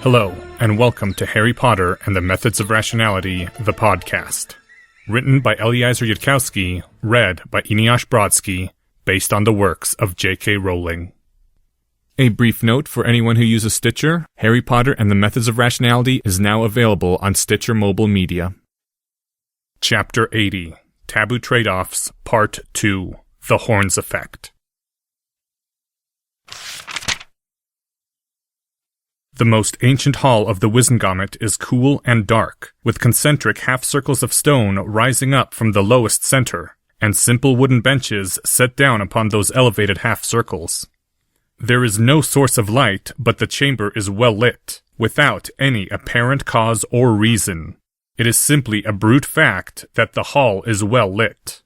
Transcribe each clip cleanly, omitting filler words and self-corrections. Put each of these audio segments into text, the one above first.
Hello, and welcome to Harry Potter and the Methods of Rationality, the podcast. Written by Eliezer Yudkowsky, read by Eneasz Brodsky, based on the works of J.K. Rowling. A brief note for anyone who uses Stitcher, Harry Potter and the Methods of Rationality is now available on Stitcher Mobile Media. Chapter 80, Taboo Trade-Offs, Part 2, The Horns Effect. The most ancient hall of the Wizengamot is cool and dark, with concentric half-circles of stone rising up from the lowest center, and simple wooden benches set down upon those elevated half-circles. There is no source of light, but the chamber is well lit, without any apparent cause or reason. It is simply a brute fact that the hall is well lit.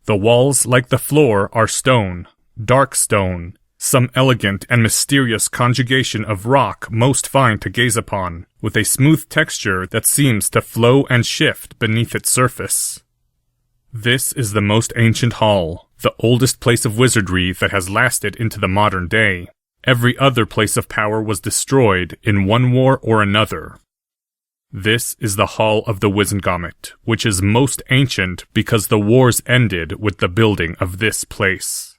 The walls, like the floor, are stone, dark stone, some elegant and mysterious conjugation of rock most fine to gaze upon, with a smooth texture that seems to flow and shift beneath its surface. This is the most ancient hall, the oldest place of wizardry that has lasted into the modern day. Every other place of power was destroyed in one war or another. This is the Hall of the Wizengamot, which is most ancient because the wars ended with the building of this place.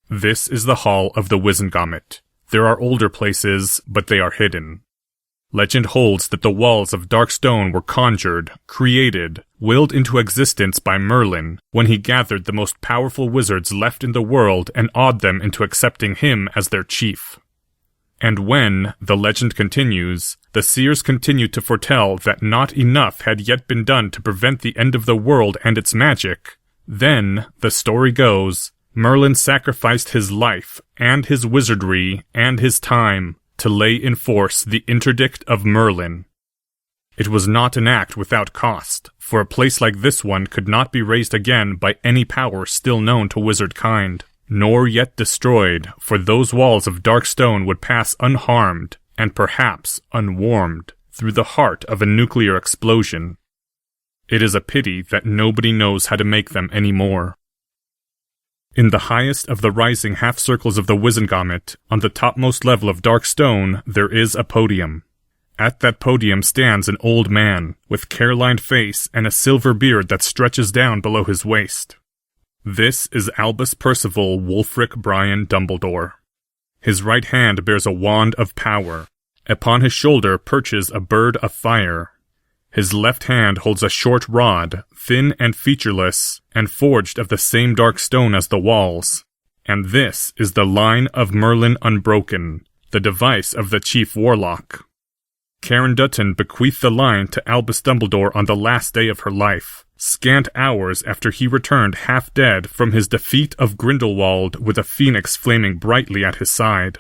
This is the Hall of the Wizengamot. There are older places, but they are hidden. Legend holds that the walls of dark stone were conjured, created, willed into existence by Merlin when he gathered the most powerful wizards left in the world and awed them into accepting him as their chief. And when, the legend continues, the seers continued to foretell that not enough had yet been done to prevent the end of the world and its magic, then, the story goes, Merlin sacrificed his life, and his wizardry, and his time, to lay in force the interdict of Merlin. It was not an act without cost, for a place like this one could not be raised again by any power still known to wizard kind, nor yet destroyed, for those walls of dark stone would pass unharmed, and perhaps unwarmed, through the heart of a nuclear explosion. It is a pity that nobody knows how to make them any more. In the highest of the rising half-circles of the Wizengamot, on the topmost level of dark stone, there is a podium. At that podium stands an old man, with care-lined face and a silver beard that stretches down below his waist. This is Albus Percival Wulfric Brian Dumbledore. His right hand bears a wand of power. Upon his shoulder perches a bird of fire. His left hand holds a short rod, thin and featureless, and forged of the same dark stone as the walls. And this is the line of Merlin unbroken, the device of the chief warlock. Karen Dutton bequeathed the line to Albus Dumbledore on the last day of her life, scant hours after he returned half-dead from his defeat of Grindelwald with a phoenix flaming brightly at his side.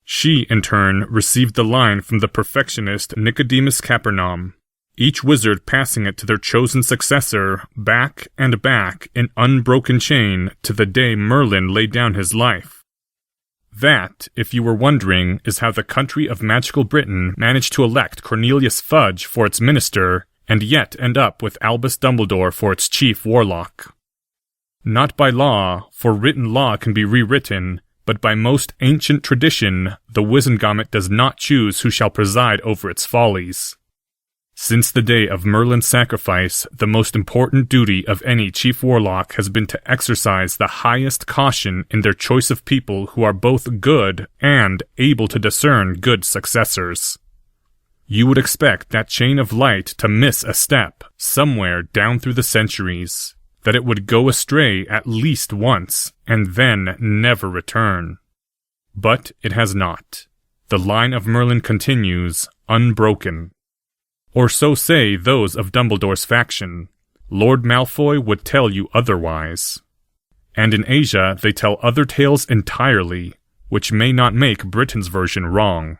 She, in turn, received the line from the perfectionist Nicodemus Capernaum, each wizard passing it to their chosen successor, back and back in unbroken chain to the day Merlin laid down his life. That, if you were wondering, is how the country of magical Britain managed to elect Cornelius Fudge for its minister, and yet end up with Albus Dumbledore for its chief warlock. Not by law, for written law can be rewritten, but by most ancient tradition, the Wizengamot does not choose who shall preside over its follies. Since the day of Merlin's sacrifice, the most important duty of any chief warlock has been to exercise the highest caution in their choice of people who are both good and able to discern good successors. You would expect that chain of light to miss a step somewhere down through the centuries, that it would go astray at least once, and then never return. But it has not. The line of Merlin continues, unbroken. Or so say those of Dumbledore's faction. Lord Malfoy would tell you otherwise. And in Asia they tell other tales entirely, which may not make Britain's version wrong.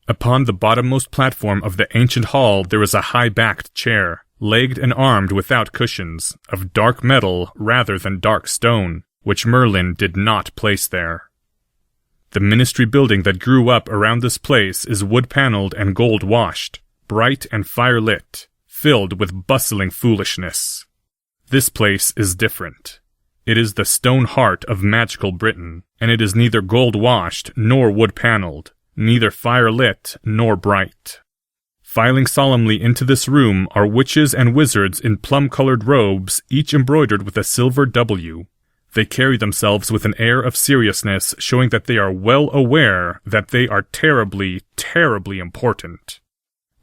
Upon the bottommost platform of the ancient hall there is a high-backed chair, legged and armed without cushions, of dark metal rather than dark stone, which Merlin did not place there. The ministry building that grew up around this place is wood-paneled and gold-washed, bright and fire-lit, filled with bustling foolishness. This place is different. It is the stone heart of magical Britain, and it is neither gold-washed nor wood-paneled, neither fire-lit nor bright. Filing solemnly into this room are witches and wizards in plum-colored robes, each embroidered with a silver W. They carry themselves with an air of seriousness, showing that they are well aware that they are terribly, terribly important.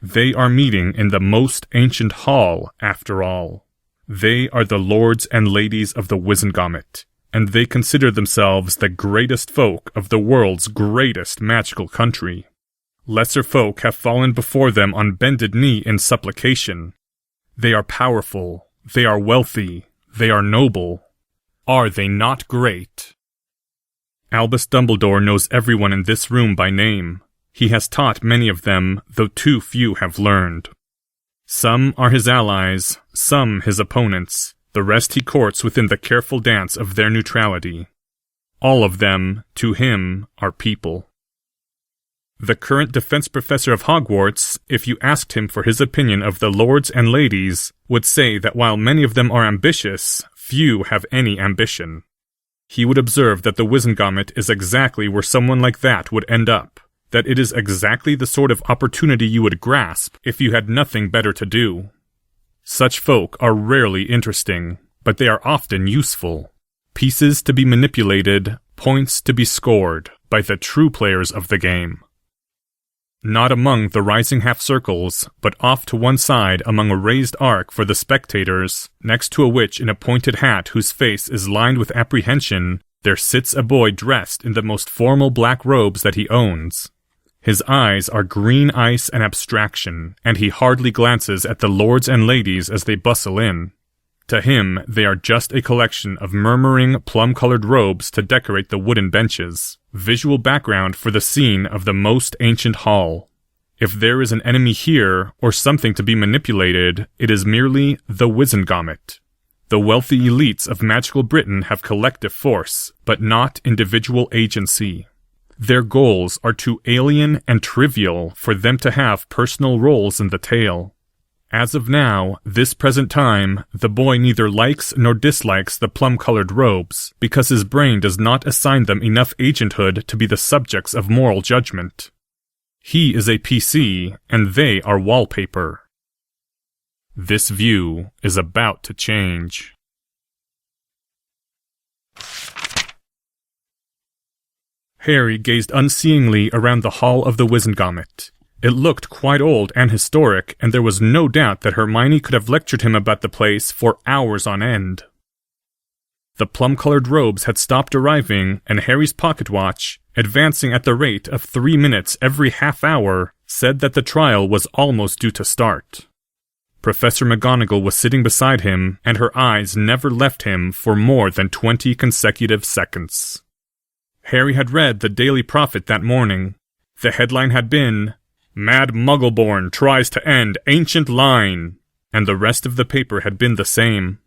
They are meeting in the most ancient hall, after all. They are the lords and ladies of the Wizengamot, and they consider themselves the greatest folk of the world's greatest magical country. Lesser folk have fallen before them on bended knee in supplication. They are powerful, they are wealthy, they are noble. Are they not great? Albus Dumbledore knows everyone in this room by name. He has taught many of them, though too few have learned. Some are his allies, some his opponents, the rest he courts within the careful dance of their neutrality. All of them, to him, are people. The current defense professor of Hogwarts, if you asked him for his opinion of the lords and ladies, would say that while many of them are ambitious, few have any ambition. He would observe that the Wizengamot is exactly where someone like that would end up, that it is exactly the sort of opportunity you would grasp if you had nothing better to do. Such folk are rarely interesting, but they are often useful. Pieces to be manipulated, points to be scored by the true players of the game. Not among the rising half-circles, but off to one side among a raised arc for the spectators, next to a witch in a pointed hat whose face is lined with apprehension, there sits a boy dressed in the most formal black robes that he owns. His eyes are green ice and abstraction, and he hardly glances at the lords and ladies as they bustle in. To him, they are just a collection of murmuring, plum-colored robes to decorate the wooden benches, visual background for the scene of the most ancient hall. If there is an enemy here, or something to be manipulated, it is merely the Wizengamot. The wealthy elites of magical Britain have collective force, but not individual agency. Their goals are too alien and trivial for them to have personal roles in the tale. As of now, this present time, the boy neither likes nor dislikes the plum-colored robes, because his brain does not assign them enough agenthood to be the subjects of moral judgment. He is a PC, and they are wallpaper. This view is about to change. Harry gazed unseeingly around the hall of the Wizengamot. It looked quite old and historic, and there was no doubt that Hermione could have lectured him about the place for hours on end. The plum-colored robes had stopped arriving, and Harry's pocket watch, advancing at the rate of 3 minutes every half hour, said that the trial was almost due to start. Professor McGonagall was sitting beside him, and her eyes never left him for more than 20 consecutive seconds. Harry had read the Daily Prophet that morning. The headline had been, "Mad Muggleborn tries to end ancient line," and the rest of the paper had been the same.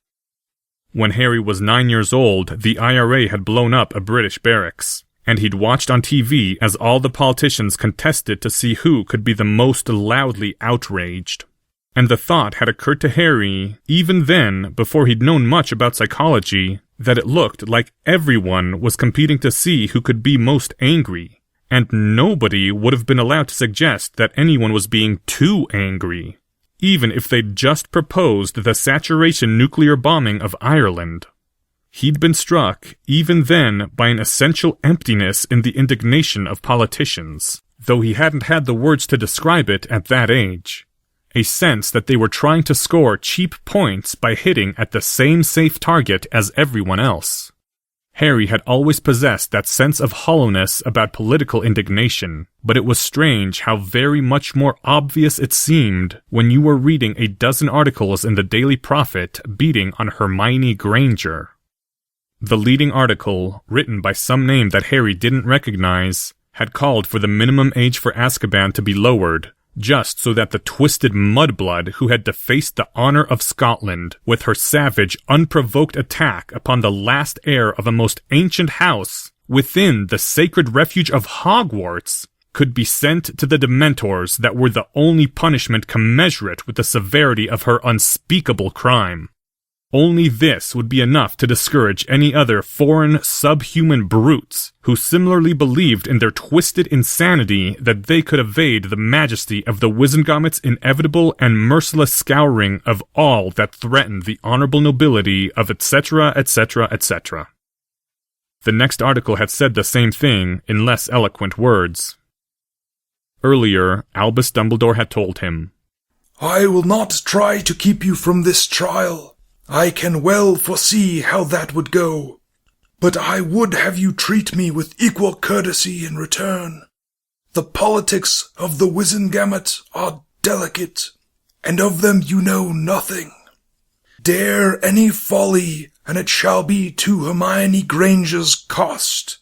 When Harry was 9 years old, the IRA had blown up a British barracks, and he'd watched on TV as all the politicians contested to see who could be the most loudly outraged. And the thought had occurred to Harry, even then, before he'd known much about psychology, that it looked like everyone was competing to see who could be most angry, and nobody would have been allowed to suggest that anyone was being too angry, even if they'd just proposed the saturation nuclear bombing of Ireland. He'd been struck, even then, by an essential emptiness in the indignation of politicians, though he hadn't had the words to describe it at that age. A sense that they were trying to score cheap points by hitting at the same safe target as everyone else. Harry had always possessed that sense of hollowness about political indignation, but it was strange how very much more obvious it seemed when you were reading a dozen articles in the Daily Prophet beating on Hermione Granger. The leading article, written by some name that Harry didn't recognize, had called for the minimum age for Azkaban to be lowered, just so that the twisted mudblood who had defaced the honor of Scotland with her savage, unprovoked attack upon the last heir of a most ancient house within the sacred refuge of Hogwarts could be sent to the Dementors that were the only punishment commensurate with the severity of her unspeakable crime. Only this would be enough to discourage any other foreign, subhuman brutes who similarly believed in their twisted insanity that they could evade the majesty of the Wizengamet's inevitable and merciless scouring of all that threatened the honorable nobility of etc., etc., etc. The next article had said the same thing in less eloquent words. Earlier, Albus Dumbledore had told him, "I will not try to keep you from this trial. I can well foresee how that would go. But I would have you treat me with equal courtesy in return. The politics of the Wizengamot are delicate, and of them you know nothing. Dare any folly, and it shall be to Hermione Granger's cost.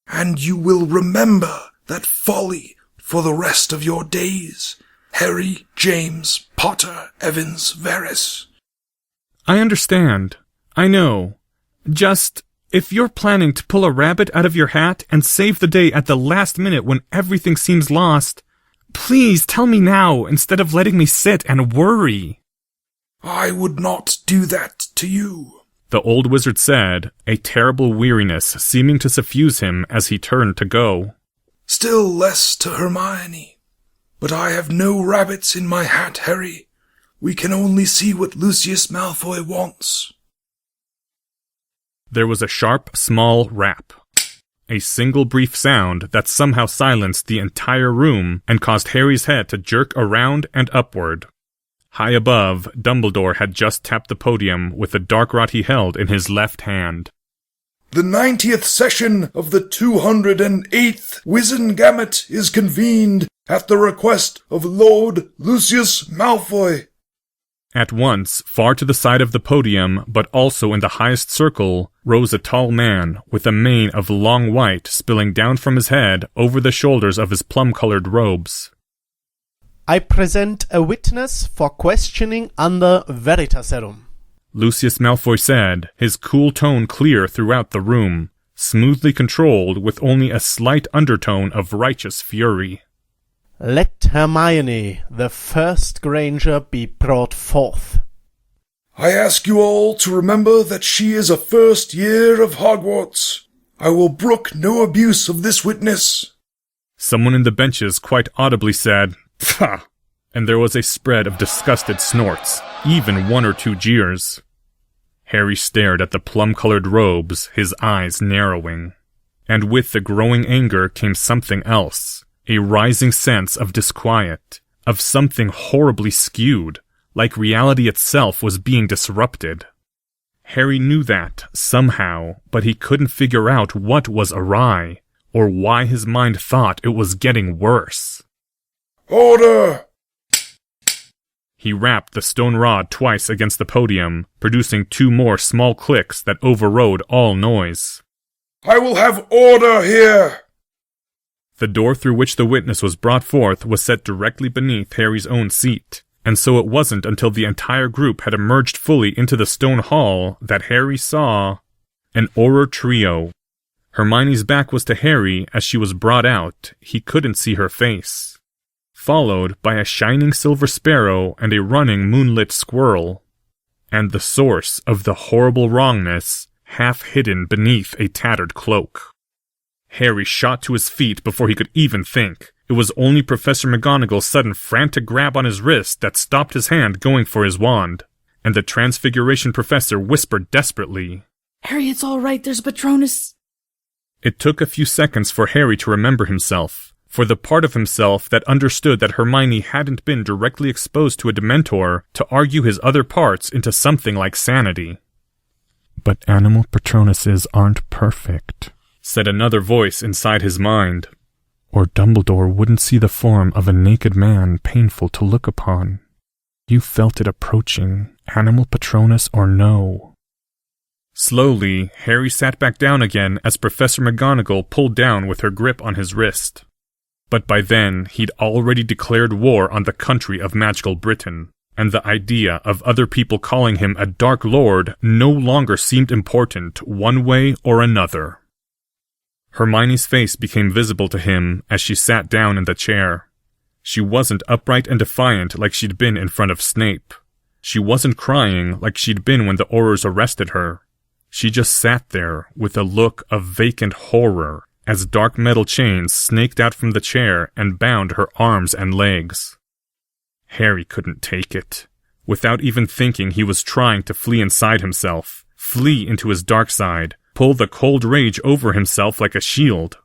And you will remember that folly for the rest of your days. Harry James Potter Evans Verres." I understand. I know. Just, if you're planning to pull a rabbit out of your hat and save the day at the last minute when everything seems lost, please tell me now instead of letting me sit and worry. "I would not do that to you," the old wizard said, a terrible weariness seeming to suffuse him as he turned to go. "Still less to Hermione. But I have no rabbits in my hat, Harry. We can only see what Lucius Malfoy wants." There was a sharp, small rap. A single brief sound that somehow silenced the entire room and caused Harry's head to jerk around and upward. High above, Dumbledore had just tapped the podium with the dark rod he held in his left hand. "The 90th session of the 208th Wizengamot is convened at the request of Lord Lucius Malfoy." At once, far to the side of the podium, but also in the highest circle, rose a tall man with a mane of long white spilling down from his head over the shoulders of his plum-colored robes. "I present a witness for questioning under veritaserum," Lucius Malfoy said, his cool tone clear throughout the room, smoothly controlled with only a slight undertone of righteous fury. "Let Hermione, the first Granger, be brought forth." "I ask you all to remember that she is a first year of Hogwarts. I will brook no abuse of this witness." Someone in the benches quite audibly said, "Pah!" and there was a spread of disgusted snorts, even one or two jeers. Harry stared at the plum-colored robes, his eyes narrowing. And with the growing anger came something else. A rising sense of disquiet, of something horribly skewed, like reality itself was being disrupted. Harry knew that, somehow, but he couldn't figure out what was awry, or why his mind thought it was getting worse. "Order!" He rapped the stone rod twice against the podium, producing two more small clicks that overrode all noise. "I will have order here!" The door through which the witness was brought forth was set directly beneath Harry's own seat, and so it wasn't until the entire group had emerged fully into the stone hall that Harry saw an Auror trio. Hermione's back was to Harry as she was brought out. He couldn't see her face. Followed by a shining silver sparrow and a running moonlit squirrel. And the source of the horrible wrongness, half hidden beneath a tattered cloak. Harry shot to his feet before he could even think. It was only Professor McGonagall's sudden frantic grab on his wrist that stopped his hand going for his wand, and the Transfiguration Professor whispered desperately, "Harry, it's all right, there's a Patronus." It took a few seconds for Harry to remember himself, for the part of himself that understood that Hermione hadn't been directly exposed to a Dementor to argue his other parts into something like sanity. "But animal Patronuses aren't perfect," said another voice inside his mind. "Or Dumbledore wouldn't see the form of a naked man painful to look upon. You felt it approaching, animal Patronus or no." Slowly, Harry sat back down again as Professor McGonagall pulled down with her grip on his wrist. But by then, he'd already declared war on the country of magical Britain, and the idea of other people calling him a Dark Lord no longer seemed important one way or another. Hermione's face became visible to him as she sat down in the chair. She wasn't upright and defiant like she'd been in front of Snape. She wasn't crying like she'd been when the Aurors arrested her. She just sat there with a look of vacant horror as dark metal chains snaked out from the chair and bound her arms and legs. Harry couldn't take it. Without even thinking, he was trying to flee inside himself, flee into his dark side, pull the cold rage over himself like a shield.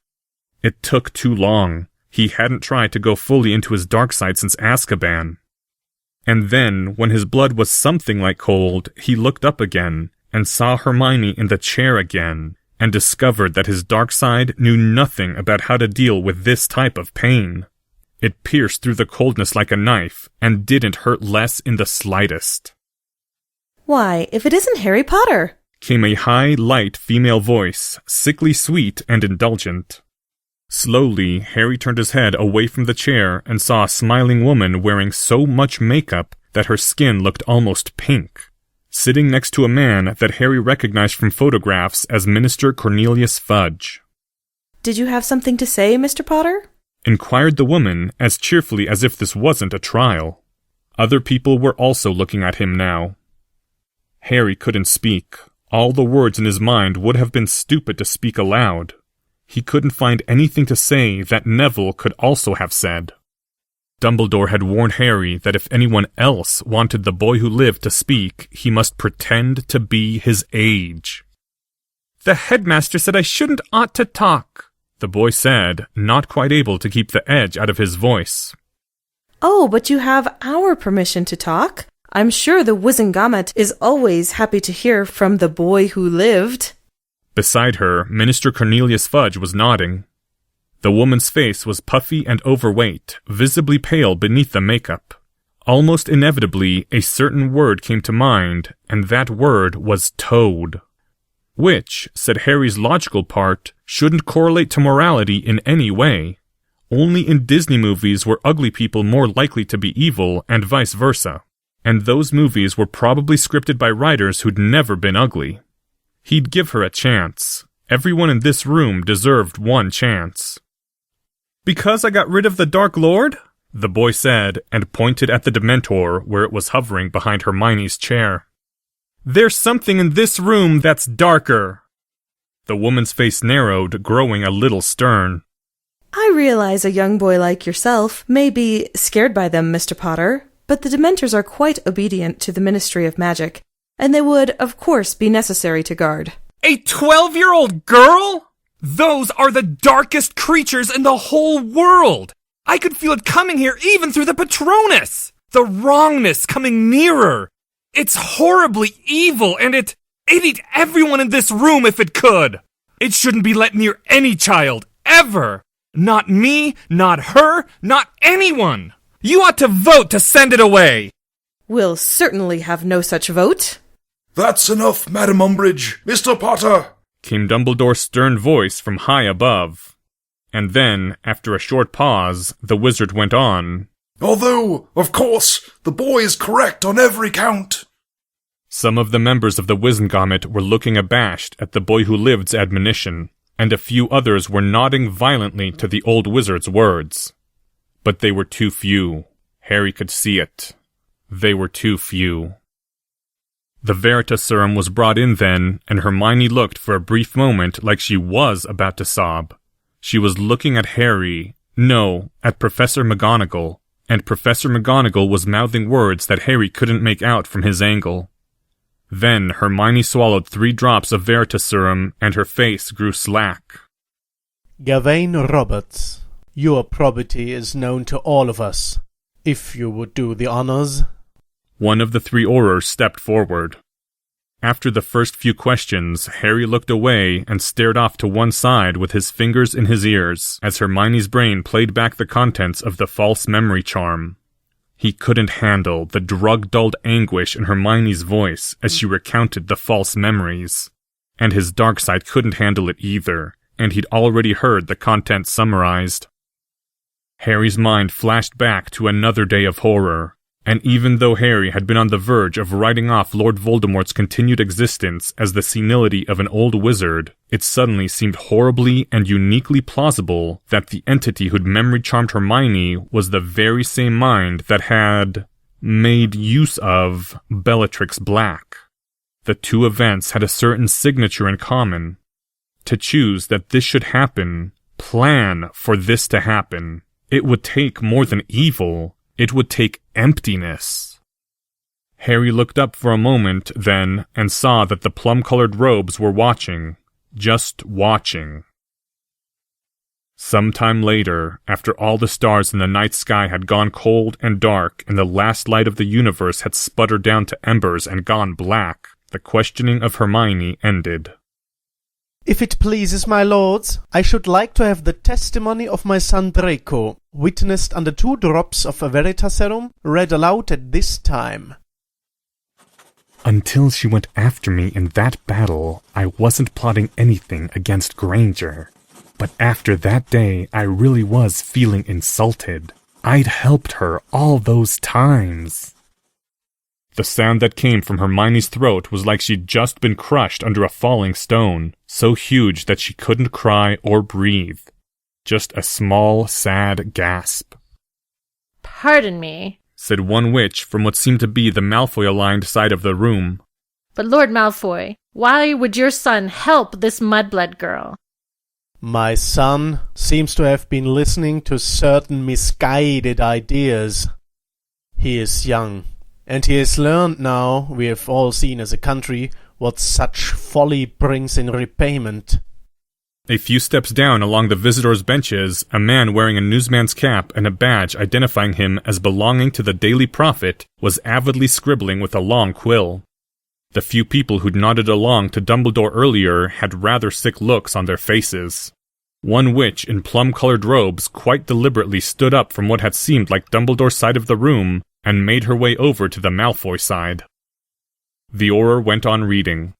It took too long. He hadn't tried to go fully into his dark side since Azkaban. And then, when his blood was something like cold, he looked up again and saw Hermione in the chair again, and discovered that his dark side knew nothing about how to deal with this type of pain. It pierced through the coldness like a knife, and didn't hurt less in the slightest. "Why, if it isn't Harry Potter!" came a high, light female voice, sickly sweet and indulgent. Slowly, Harry turned his head away from the chair and saw a smiling woman wearing so much makeup that her skin looked almost pink, sitting next to a man that Harry recognized from photographs as Minister Cornelius Fudge. "Did you have something to say, Mr. Potter?" inquired the woman as cheerfully as if this wasn't a trial. Other people were also looking at him now. Harry couldn't speak. All the words in his mind would have been stupid to speak aloud. He couldn't find anything to say that Neville could also have said. Dumbledore had warned Harry that if anyone else wanted the boy who lived to speak, he must pretend to be his age. "The headmaster said I ought to talk," the boy said, not quite able to keep the edge out of his voice. "Oh, but you have our permission to talk. I'm sure the Wizengamot is always happy to hear from the boy who lived." Beside her, Minister Cornelius Fudge was nodding. The woman's face was puffy and overweight, visibly pale beneath the makeup. Almost inevitably, a certain word came to mind, and that word was toad. Which, said Harry's logical part, shouldn't correlate to morality in any way. Only in Disney movies were ugly people more likely to be evil, and vice versa. And those movies were probably scripted by writers who'd never been ugly. He'd give her a chance. Everyone in this room deserved one chance. "Because I got rid of the Dark Lord?" the boy said, and pointed at the Dementor where it was hovering behind Hermione's chair. "There's something in this room that's darker." The woman's face narrowed, growing a little stern. "I realize a young boy like yourself may be scared by them, Mr. Potter, but the Dementors are quite obedient to the Ministry of Magic, and they would, of course, be necessary to guard." A 12-year-old girl? Those are the darkest creatures in the whole world! I could feel it coming here even through the Patronus! The wrongness coming nearer! It's horribly evil, and it'd eat everyone in this room if it could! It shouldn't be let near any child, ever! Not me, not her, not anyone! You ought to vote to send it away! "We'll certainly have no such vote." "That's enough, Madam Umbridge. Mr. Potter!" came Dumbledore's stern voice from high above. And then, after a short pause, the wizard went on. "Although, of course, the boy is correct on every count." Some of the members of the Wizengamot were looking abashed at the boy who lived's admonition, and a few others were nodding violently to the old wizard's words. But they were too few. Harry could see it. They were too few. The Veritaserum was brought in then, and Hermione looked for a brief moment like she was about to sob. She was looking at Harry, no, at Professor McGonagall, and Professor McGonagall was mouthing words that Harry couldn't make out from his angle. Then Hermione swallowed 3 drops of Veritaserum, and her face grew slack. "Gawain Roberts, your probity is known to all of us. If you would do the honors." One of the 3 Aurors stepped forward. After the first few questions, Harry looked away and stared off to one side with his fingers in his ears as Hermione's brain played back the contents of the false memory charm. He couldn't handle the drug-dulled anguish in Hermione's voice as she recounted the false memories. And his dark side couldn't handle it either, and he'd already heard the contents summarized. Harry's mind flashed back to another day of horror. And even though Harry had been on the verge of writing off Lord Voldemort's continued existence as the senility of an old wizard, it suddenly seemed horribly and uniquely plausible that the entity who'd memory-charmed Hermione was the very same mind that had made use of Bellatrix Black. The two events had a certain signature in common. To choose that this should happen, plan for this to happen, it would take more than evil, it would take emptiness. Harry looked up for a moment then and saw that the plum-colored robes were watching, just watching. Sometime later, after all the stars in the night sky had gone cold and dark and the last light of the universe had sputtered down to embers and gone black, the questioning of Hermione ended. If it pleases my lords, I should like to have the testimony of my son Draco, witnessed under 2 drops of a Veritaserum, read aloud at this time. Until she went after me in that battle, I wasn't plotting anything against Granger. But after that day, I really was feeling insulted. I'd helped her all those times. The sound that came from Hermione's throat was like she'd just been crushed under a falling stone, so huge that she couldn't cry or breathe. Just a small, sad gasp. Pardon me, said one witch from what seemed to be the Malfoy-aligned side of the room. but Lord Malfoy, why would your son help this mudblood girl? My son seems to have been listening to certain misguided ideas. He is young, and he has learned now, we have all seen as a country, what such folly brings in repayment. A few steps down along the visitors' benches, a man wearing a newsman's cap and a badge identifying him as belonging to the Daily Prophet was avidly scribbling with a long quill. The few people who'd nodded along to Dumbledore earlier had rather sick looks on their faces. One witch in plum-colored robes quite deliberately stood up from what had seemed like Dumbledore's side of the room and made her way over to the Malfoy side. The Auror went on reading.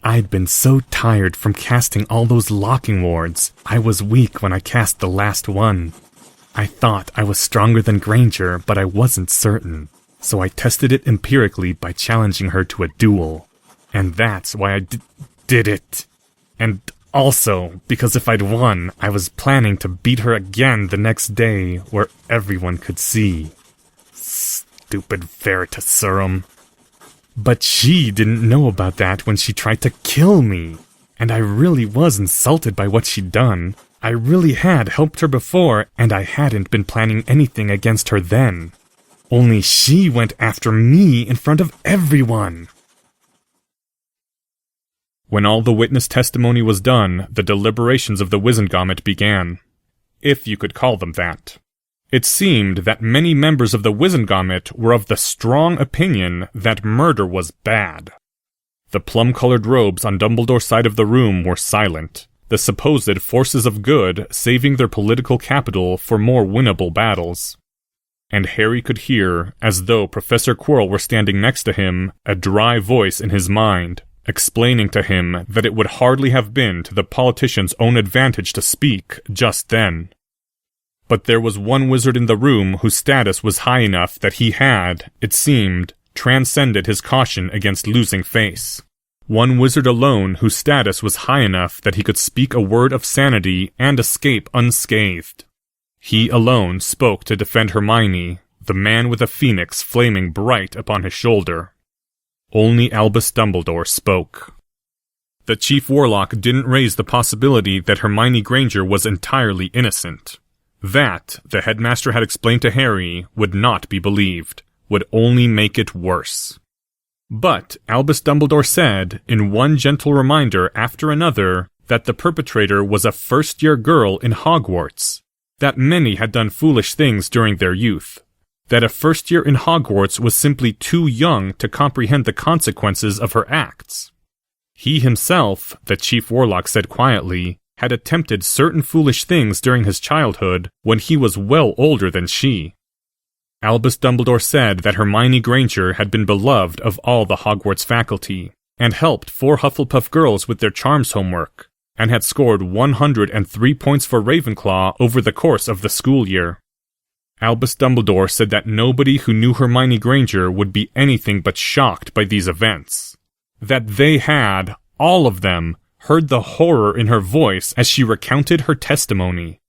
I'd been so tired from casting all those locking wards, I was weak when I cast the last one. I thought I was stronger than Granger, but I wasn't certain, so I tested it empirically by challenging her to a duel. And that's why I did it. And also, because if I'd won, I was planning to beat her again the next day where everyone could see. Stupid Veritaserum. But she didn't know about that when she tried to kill me. And I really was insulted by what she'd done. I really had helped her before, and I hadn't been planning anything against her then. Only she went after me in front of everyone. When all the witness testimony was done, the deliberations of the Wizengamot began. If you could call them that. It seemed that many members of the Wizengamot were of the strong opinion that murder was bad. The plum-colored robes on Dumbledore's side of the room were silent, the supposed forces of good saving their political capital for more winnable battles. And Harry could hear, as though Professor Quirrell were standing next to him, a dry voice in his mind, explaining to him that it would hardly have been to the politician's own advantage to speak just then. But there was one wizard in the room whose status was high enough that he had, it seemed, transcended his caution against losing face. One wizard alone whose status was high enough that he could speak a word of sanity and escape unscathed. He alone spoke to defend Hermione, the man with a phoenix flaming bright upon his shoulder. Only Albus Dumbledore spoke. The Chief Warlock didn't raise the possibility that Hermione Granger was entirely innocent. That, the headmaster had explained to Harry, would not be believed, would only make it worse. But Albus Dumbledore said, in one gentle reminder after another, that the perpetrator was a first-year girl in Hogwarts, that many had done foolish things during their youth, that a first year in Hogwarts was simply too young to comprehend the consequences of her acts. He himself, the Chief Warlock said quietly, had attempted certain foolish things during his childhood when he was well older than she. Albus Dumbledore said that Hermione Granger had been beloved of all the Hogwarts faculty, and helped 4 Hufflepuff girls with their charms homework, and had scored 103 points for Ravenclaw over the course of the school year. Albus Dumbledore said that nobody who knew Hermione Granger would be anything but shocked by these events. That they had, all of them, heard the horror in her voice as she recounted her testimony.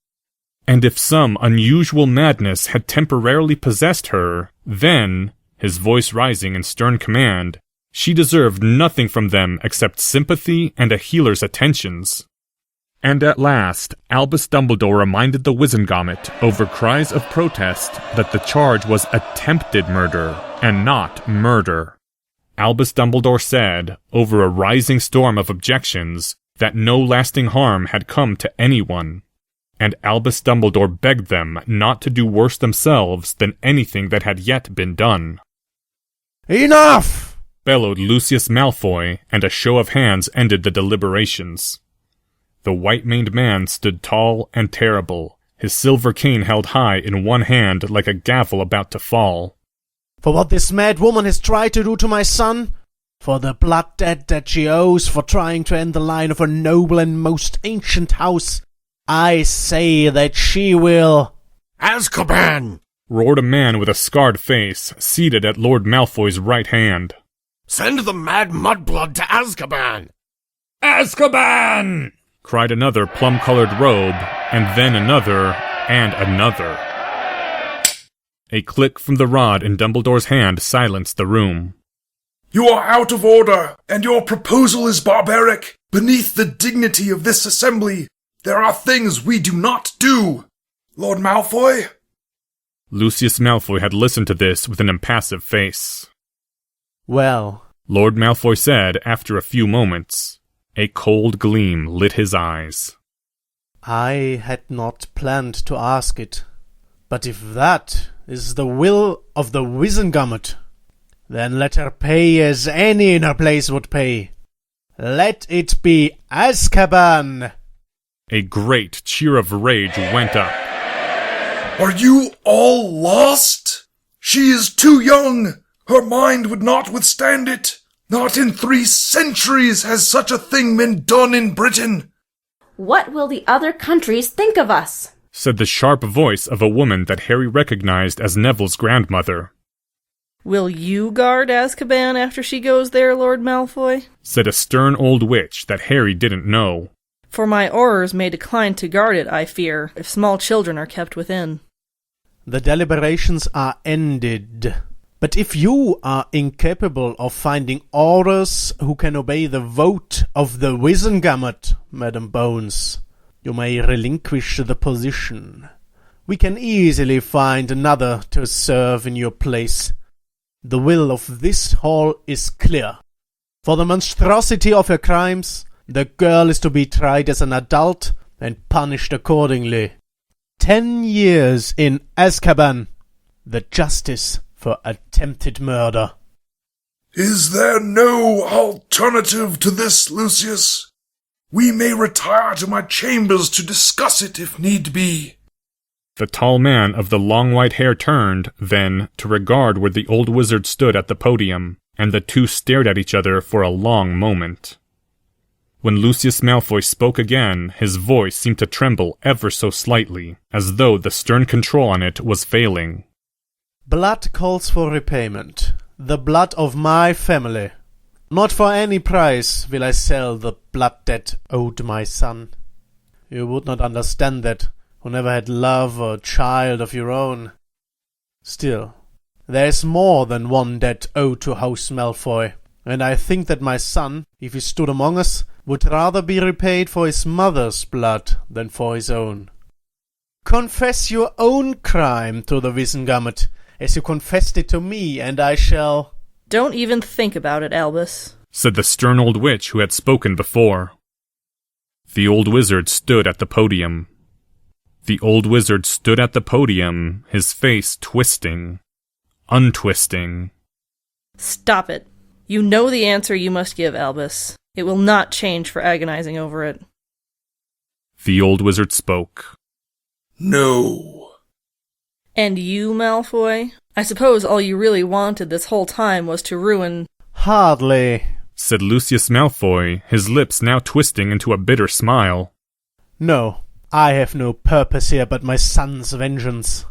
And if some unusual madness had temporarily possessed her, Then, his voice rising in stern command, she deserved nothing from them except sympathy and a healer's attentions. And at last, Albus Dumbledore reminded the Wizengamot, over cries of protest, that the charge was attempted murder, and not murder. Albus Dumbledore said, over a rising storm of objections, that no lasting harm had come to anyone. And Albus Dumbledore begged them not to do worse themselves than anything that had yet been done. "Enough!" bellowed Lucius Malfoy, and a show of hands ended the deliberations. The white-maned man stood tall and terrible, his silver cane held high in one hand like a gavel about to fall. "For what this mad woman has tried to do to my son, for the blood debt that she owes for trying to end the line of a noble and most ancient house, I say that she will—" "Azkaban!" roared a man with a scarred face, seated at Lord Malfoy's right hand. "Send the mad mudblood to Azkaban!" Azkaban! cried another plum-colored robe, and then another, and another. A click from the rod in Dumbledore's hand silenced the room. You are out of order, and your proposal is barbaric. Beneath the dignity of this assembly, there are things we do not do. Lord Malfoy? Lucius Malfoy had listened to this with an impassive face. "Well," Lord Malfoy said after a few moments. A cold gleam lit his eyes. "I had not planned to ask it, but if that is the will of the Wizengamot, then let her pay as any in her place would pay. Let it be Azkaban!" A great cheer of rage went up. Are you all lost? She is too young. Her mind would not withstand it. Not in 3 centuries has such a thing been done in Britain. What will the other countries think of us? Said the sharp voice of a woman that Harry recognized as Neville's grandmother. Will you guard Azkaban after she goes there, Lord Malfoy? Said a stern old witch that Harry didn't know. For my Aurors may decline to guard it, I fear, if small children are kept within. The deliberations are ended. But if you are incapable of finding Aurors who can obey the vote of the Wizengamot, Madam Bones, you may relinquish the position. We can easily find another to serve in your place. The will of this hall is clear. For the monstrosity of her crimes, the girl is to be tried as an adult and punished accordingly. 10 years in Azkaban. The justice for attempted murder. Is there no alternative to this, Lucius? We may retire to my chambers to discuss it if need be. The tall man of the long white hair turned, then, to regard where the old wizard stood at the podium, and the two stared at each other for a long moment. When Lucius Malfoy spoke again, his voice seemed to tremble ever so slightly, as though the stern control on it was failing. Blood calls for repayment. The blood of my family. Not for any price will I sell the blood debt owed my son. You would not understand that, who never had love or child of your own. Still, there is more than one debt owed to House Malfoy, and I think that my son, if he stood among us, would rather be repaid for his mother's blood than for his own. Confess your own crime to the Wizengamot, as you confessed it to me, and I shall— Don't even think about it, Albus, said the stern old witch who had spoken before. The old wizard stood at the podium. The old wizard stood at the podium, his face twisting, untwisting. Stop it. You know the answer you must give, Albus. It will not change for agonizing over it. The old wizard spoke. No. And you, Malfoy? I suppose all you really wanted this whole time was to ruin— Hardly, said Lucius Malfoy, his lips now twisting into a bitter smile. No, I have no purpose here but my son's vengeance.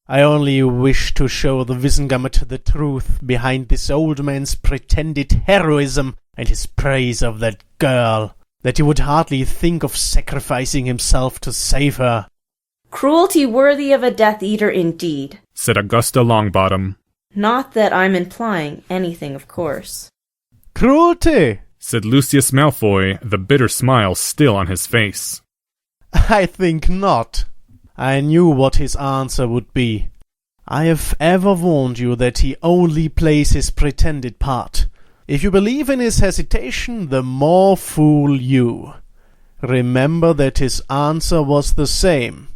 I only wish to show the Wizengamot the truth behind this old man's pretended heroism and his praise of that girl, that he would hardly think of sacrificing himself to save her. Cruelty worthy of a Death Eater indeed, said Augusta Longbottom. Not that I'm implying anything, of course. Cruelty! said Lucius Malfoy, the bitter smile still on his face. I think not. I knew what his answer would be. I have ever warned you that he only plays his pretended part. If you believe in his hesitation, the more fool you. Remember that his answer was the same.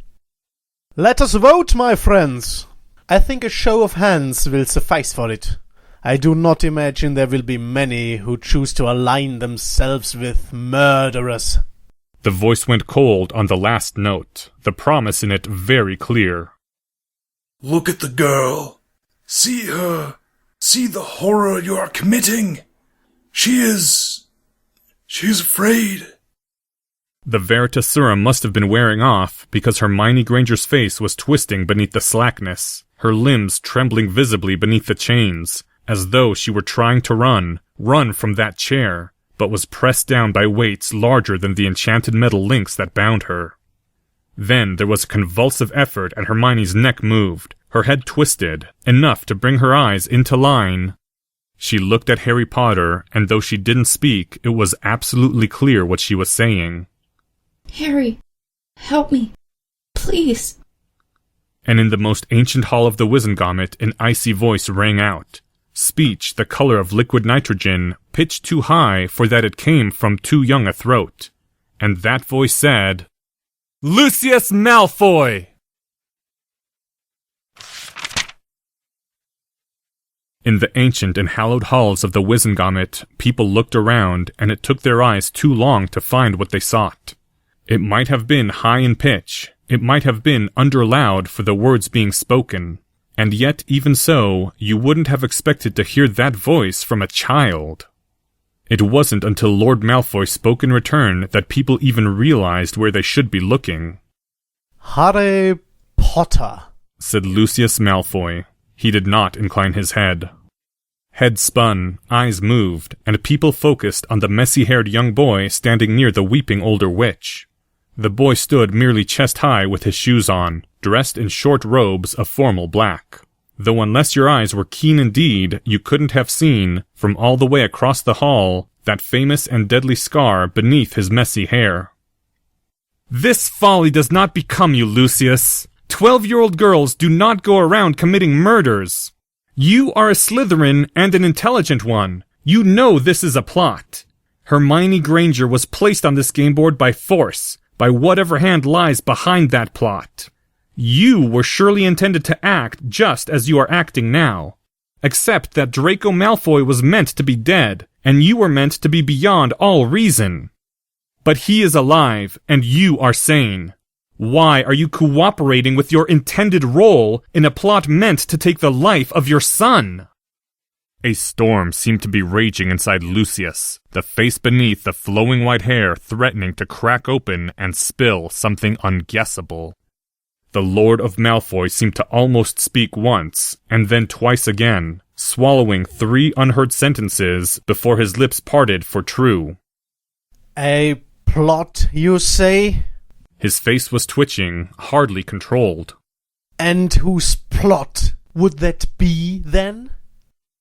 Let us vote, my friends. I think a show of hands will suffice for it. I do not imagine there will be many who choose to align themselves with murderers. The voice went cold on the last note, the promise in it very clear. Look at the girl. See her. See the horror you are committing. She is afraid. The Veritaserum must have been wearing off, because Hermione Granger's face was twisting beneath the slackness, her limbs trembling visibly beneath the chains, as though she were trying to run from that chair, but was pressed down by weights larger than the enchanted metal links that bound her. Then there was a convulsive effort and Hermione's neck moved, her head twisted, enough to bring her eyes into line. She looked at Harry Potter, and though she didn't speak, it was absolutely clear what she was saying. Harry, help me. Please. And in the most ancient hall of the Wizengamot, an icy voice rang out. Speech the color of liquid nitrogen, pitched too high for that it came from too young a throat. And that voice said, "Lucius Malfoy!" In the ancient and hallowed halls of the Wizengamot, people looked around, and it took their eyes too long to find what they sought. It might have been high in pitch, it might have been under-loud for the words being spoken, and yet even so, you wouldn't have expected to hear that voice from a child. It wasn't until Lord Malfoy spoke in return that people even realized where they should be looking. Harry Potter, said Lucius Malfoy. He did not incline his head. Head spun, eyes moved, and people focused on the messy-haired young boy standing near the weeping older witch. The boy stood merely chest-high with his shoes on, dressed in short robes of formal black. Though unless your eyes were keen indeed, you couldn't have seen, from all the way across the hall, that famous and deadly scar beneath his messy hair. "This folly does not become you, Lucius. 12-year-old girls do not go around committing murders. You are a Slytherin and an intelligent one. You know this is a plot. Hermione Granger was placed on this game board by force, by whatever hand lies behind that plot. You were surely intended to act just as you are acting now. Except that Draco Malfoy was meant to be dead, and you were meant to be beyond all reason. But he is alive, and you are sane. Why are you cooperating with your intended role in a plot meant to take the life of your son?" A storm seemed to be raging inside Lucius, the face beneath the flowing white hair threatening to crack open and spill something unguessable. The Lord of Malfoy seemed to almost speak once, and then twice again, swallowing 3 unheard sentences before his lips parted for true. A plot, you say? His face was twitching, hardly controlled. And whose plot would that be, then?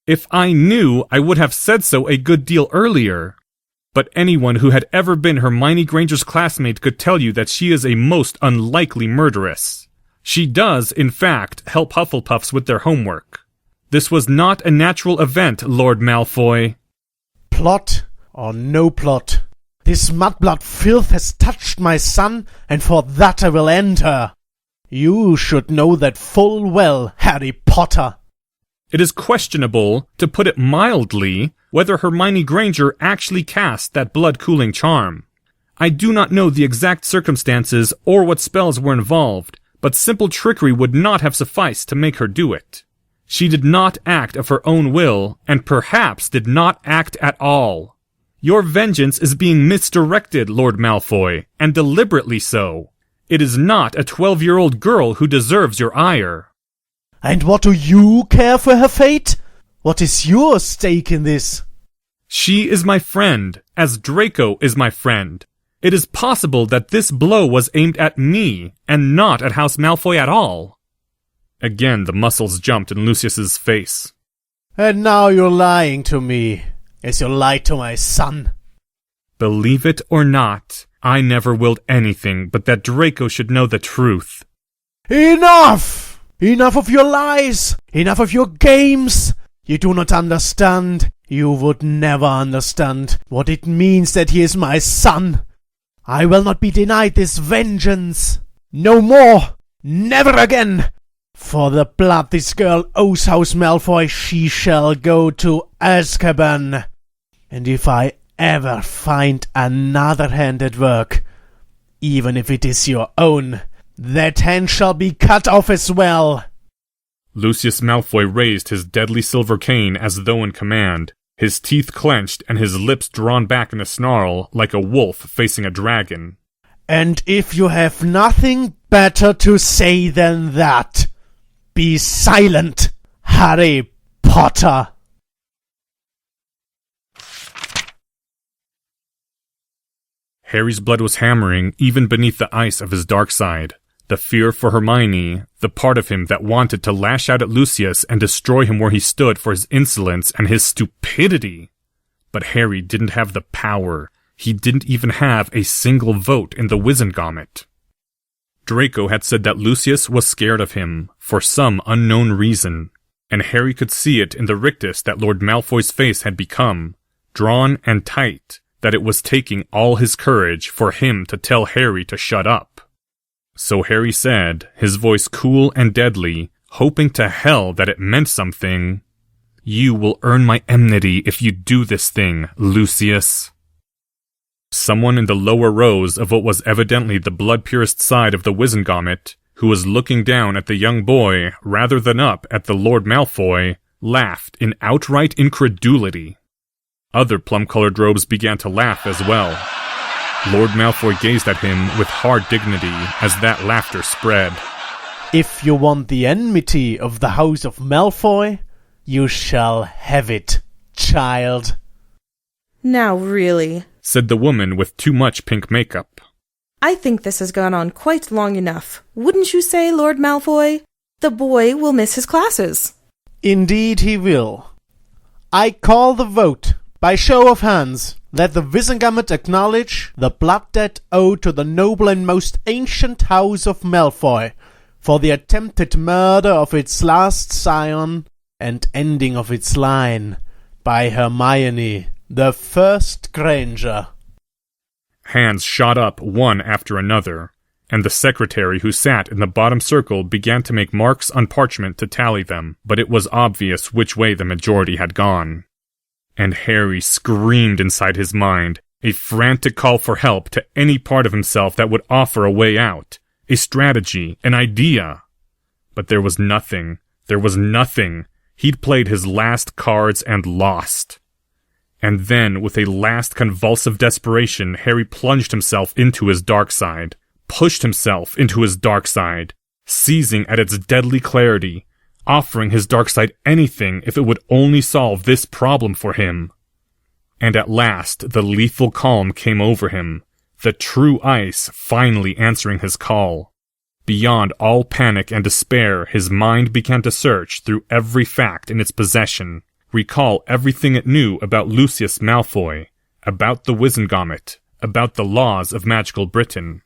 If I knew, I would have said so a good deal earlier. But anyone who had ever been Hermione Granger's classmate could tell you that she is a most unlikely murderess. She does, in fact, help Hufflepuffs with their homework. This was not a natural event, Lord Malfoy. Plot or no plot, this mudblood filth has touched my son, and for that I will end her. You should know that full well, Harry Potter. It is questionable, to put it mildly, whether Hermione Granger actually cast that blood-cooling charm. I do not know the exact circumstances or what spells were involved, but simple trickery would not have sufficed to make her do it. She did not act of her own will, and perhaps did not act at all. Your vengeance is being misdirected, Lord Malfoy, and deliberately so. It is not a 12-year-old girl who deserves your ire. And what do you care for her fate? What is your stake in this? She is my friend, as Draco is my friend. It is possible that this blow was aimed at me, and not at House Malfoy at all. Again the muscles jumped in Lucius's face. And now you're lying to me, as you lied to my son. Believe it or not, I never willed anything but that Draco should know the truth. Enough! Enough of your lies! Enough of your games! You do not understand. You would never understand what it means that he is my son. I will not be denied this vengeance. No more! Never again! For the blood this girl owes House Malfoy, she shall go to Azkaban. And if I ever find another hand at work, even if it is your own, that hand shall be cut off as well. Lucius Malfoy raised his deadly silver cane as though in command, his teeth clenched and his lips drawn back in a snarl like a wolf facing a dragon. And if you have nothing better to say than that, be silent, Harry Potter. Harry's blood was hammering even beneath the ice of his dark side. The fear for Hermione, the part of him that wanted to lash out at Lucius and destroy him where he stood for his insolence and his stupidity. But Harry didn't have the power. He didn't even have a single vote in the Wizengamot. Draco had said that Lucius was scared of him, for some unknown reason, and Harry could see it in the rictus that Lord Malfoy's face had become, drawn and tight, that it was taking all his courage for him to tell Harry to shut up. So Harry said, his voice cool and deadly, hoping to hell that it meant something, "You will earn my enmity if you do this thing, Lucius." Someone in the lower rows of what was evidently the blood-purest side of the Wizengamot, who was looking down at the young boy rather than up at the Lord Malfoy, laughed in outright incredulity. Other plum-colored robes began to laugh as well. Lord Malfoy gazed at him with hard dignity as that laughter spread. If you want the enmity of the House of Malfoy, you shall have it, child. Now really, said the woman with too much pink makeup. I think this has gone on quite long enough. Wouldn't you say, Lord Malfoy? The boy will miss his classes. Indeed he will. I call the vote, by show of hands, that the Wizengamot acknowledge the blood debt owed to the noble and most ancient House of Malfoy for the attempted murder of its last scion and ending of its line by Hermione, the first Granger. Hands shot up one after another, and the secretary who sat in the bottom circle began to make marks on parchment to tally them, but it was obvious which way the majority had gone. And Harry screamed inside his mind, a frantic call for help to any part of himself that would offer a way out, a strategy, an idea. But there was nothing. There was nothing. He'd played his last cards and lost. And then, with a last convulsive desperation, Harry plunged himself into his dark side, pushed himself into his dark side, seizing at its deadly clarity, offering his dark side anything if it would only solve this problem for him. And at last, the lethal calm came over him, the true ice finally answering his call. Beyond all panic and despair, his mind began to search through every fact in its possession, recall everything it knew about Lucius Malfoy, about the Wizengamot, about the laws of magical Britain.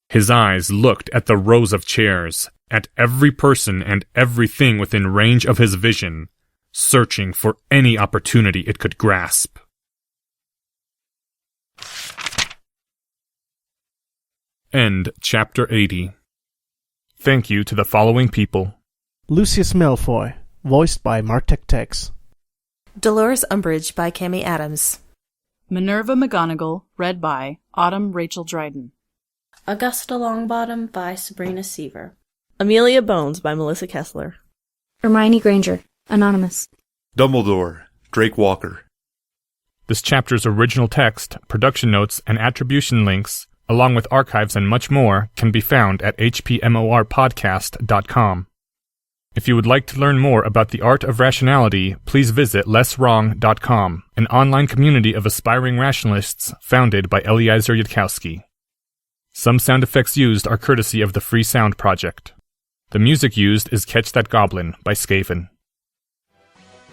His eyes looked at the rows of chairs, at every person and everything within range of his vision, searching for any opportunity it could grasp. End Chapter 80. Thank you to the following people: Lucius Malfoy, voiced by Martek Tex. Dolores Umbridge by Cami Adams. Minerva McGonagall, read by Autumn Rachel Dryden. Augusta Longbottom by Sabrina Seaver. Amelia Bones by Melissa Kessler. Hermione Granger, Anonymous. Dumbledore, Drake Walker. This chapter's original text, production notes, and attribution links, along with archives and much more, can be found at hpmorpodcast.com. If you would like to learn more about the art of rationality, please visit lesswrong.com, an online community of aspiring rationalists founded by Eliezer Yudkowsky. Some sound effects used are courtesy of the Free Sound Project. The music used is Catch That Goblin by Skaven.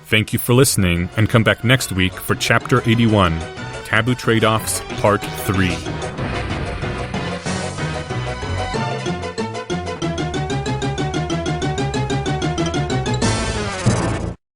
Thank you for listening, and come back next week for Chapter 81, Taboo Trade-Offs, Part 3.